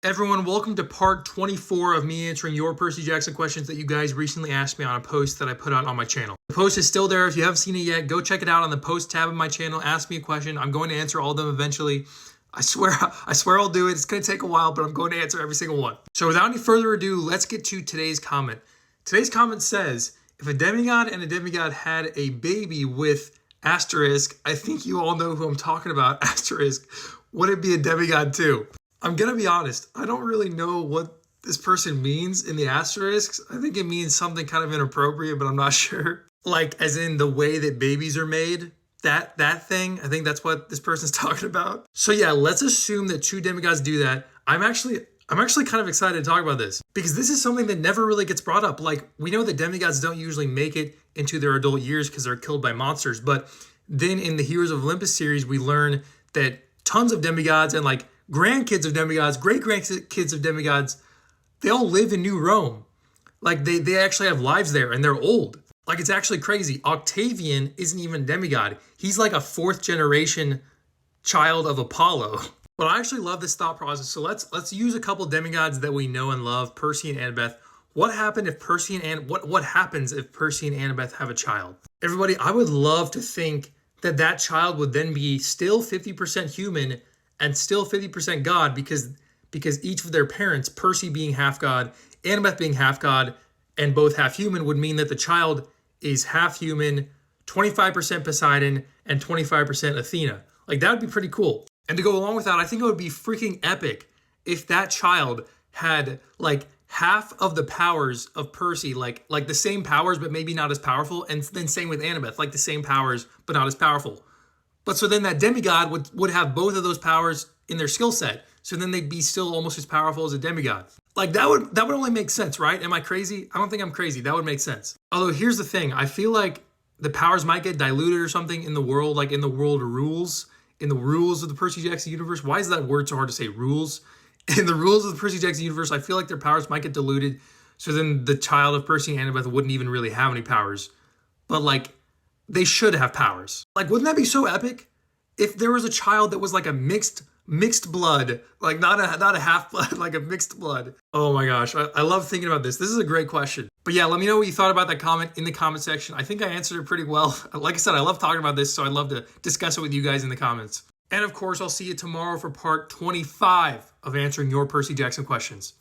Everyone, welcome to part 24 of me answering your Percy Jackson questions that you guys recently asked me on a post that I put out on my channel. The post is still there. If you haven't seen it yet, go check it out on the post tab of my channel. Ask me a question. I'm going to answer all of them eventually. I swear I'll do it. It's going to take a while, but I'm going to answer every single one. So without any further ado, let's get to today's comment. Today's comment says, if a demigod and a demigod had a baby with asterisk, I think you all know who I'm talking about, asterisk, would it be a demigod too? I'm going to be honest, I don't really know what this person means in the asterisks. I think it means something kind of inappropriate, but I'm not sure. Like, as in the way that babies are made, that thing. I think that's what this person's talking about. So yeah, let's assume that two demigods do that. I'm actually kind of excited to talk about this because this is something that never really gets brought up. Like, we know that demigods don't usually make it into their adult years because they're killed by monsters. But then in the Heroes of Olympus series, we learn that tons of demigods and like grandkids of demigods, great-grandkids of demigods, they all live in New Rome. Like, they actually have lives there, and they're old. Like, it's actually crazy. Octavian isn't even a demigod. He's like a fourth-generation child of Apollo. But I actually love this thought process. So let's use a couple demigods that we know and love, Percy and Annabeth. What happens if Percy and Annabeth have a child? Everybody, I would love to think that that child would then be still 50% human and still 50% God because each of their parents, Percy being half God, Annabeth being half God, and both half human, would mean that the child is half human, 25% Poseidon, and 25% Athena. Like, that would be pretty cool. And to go along with that, I think it would be freaking epic if that child had like half of the powers of Percy, like the same powers, but maybe not as powerful. And then same with Annabeth, like the same powers, but not as powerful. But so then that demigod would have both of those powers in their skill set. So then they'd be still almost as powerful as a demigod. Like, that would only make sense, right? Am I crazy? I don't think I'm crazy. That would make sense. Although here's the thing. I feel like the powers might get diluted or something in the world, like in the world rules, in the rules of the Percy Jackson universe. Why is that word so hard to say? Rules? In the rules of the Percy Jackson universe, I feel like their powers might get diluted. So then the child of Percy and Annabeth wouldn't even really have any powers. But like, they should have powers. Like, wouldn't that be so epic? If there was a child that was like a mixed blood, like not a half blood, like a mixed blood. Oh my gosh, I love thinking about this. This is a great question. But yeah, let me know what you thought about that comment in the comment section. I think I answered it pretty well. Like I said, I love talking about this, so I'd love to discuss it with you guys in the comments. And of course, I'll see you tomorrow for part 25 of answering your Percy Jackson questions.